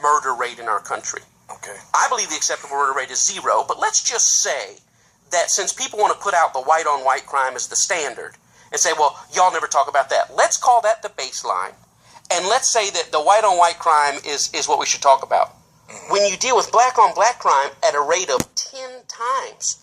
murder rate in our country. Okay. I believe the acceptable murder rate is 0, but let's just say that since people want to put out the white-on-white crime as the standard and say, well, y'all never talk about that. Let's call that the baseline, and let's say that the white-on-white crime is what we should talk about. Mm-hmm. When you deal with black-on-black crime at a rate of 10 times,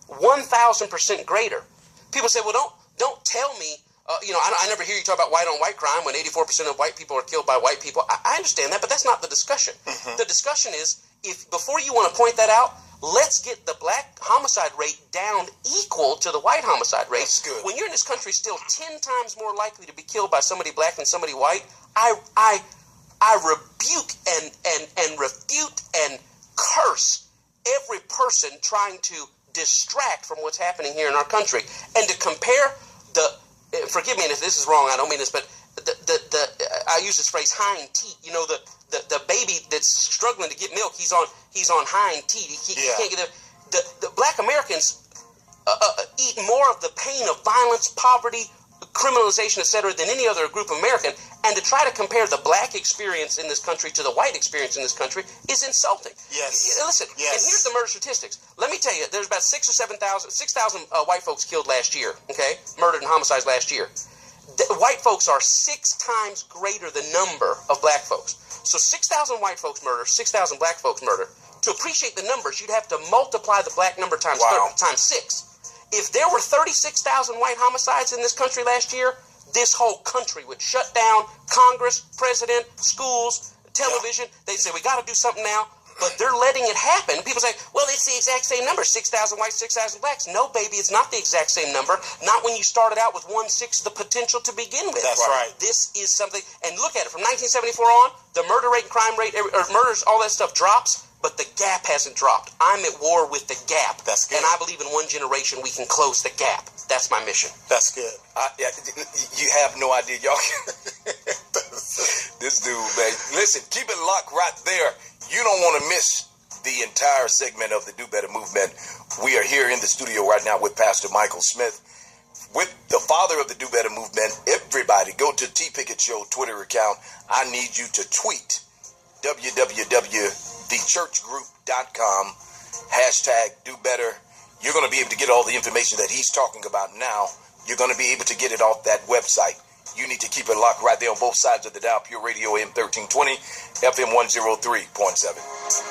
1,000% greater, people say, well, don't tell me, I never hear you talk about white-on-white crime when 84% of white people are killed by white people. I understand that, but that's not the discussion. Mm-hmm. The discussion is, if before you want to point that out, let's get the black homicide rate down equal to the white homicide rate. That's good. When you're in this country still 10 times more likely to be killed by somebody black than somebody white, I rebuke and refute and curse every person trying to distract from what's happening here in our country. And to compare forgive me if this is wrong, I don't mean this, but I use this phrase, hind teat. You know, the baby that's struggling to get milk, he's on hind teat. He can't get the black Americans eat more of the pain of violence, poverty, criminalization, etc., than any other group of American. And to try to compare the black experience in this country to the white experience in this country is insulting. Yes. Listen, and here's the murder statistics. Let me tell you, there's about 6,000 white folks killed last year, okay? Murdered and homicides last year. White folks are 6 times greater the number of black folks. So 6,000 white folks murder, 6,000 black folks murder. To appreciate the numbers, you'd have to multiply the black number times 6. If there were 36,000 white homicides in this country last year, this whole country would shut down Congress, president, schools, television. They'd say, we got to do something now. But they're letting it happen. People say, well, it's the exact same number, 6,000 whites, 6,000 blacks. No, baby, it's not the exact same number. Not when you started out with 1/6 the potential to begin with. That's right. This is something, and look at it, from 1974 on, the murder rate and crime rate, or murders, all that stuff drops, but the gap hasn't dropped. I'm at war with the gap. That's good. And I believe in one generation we can close the gap. That's my mission. That's good. You have no idea, y'all. This dude, man. Listen, keep it locked right there. You don't want to miss the entire segment of the Do Better movement. We are here in the studio right now with Pastor Michael Smith, with the father of the Do Better movement. Everybody, go to T Pickett Show Twitter account. I need you to tweet www.thechurchgroup.com, #Do Better. You're going to be able to get all the information that he's talking about now. You're going to be able to get it off that website. You need to keep it locked right there on both sides of the dial. Pure Radio AM 1320, FM 103.7.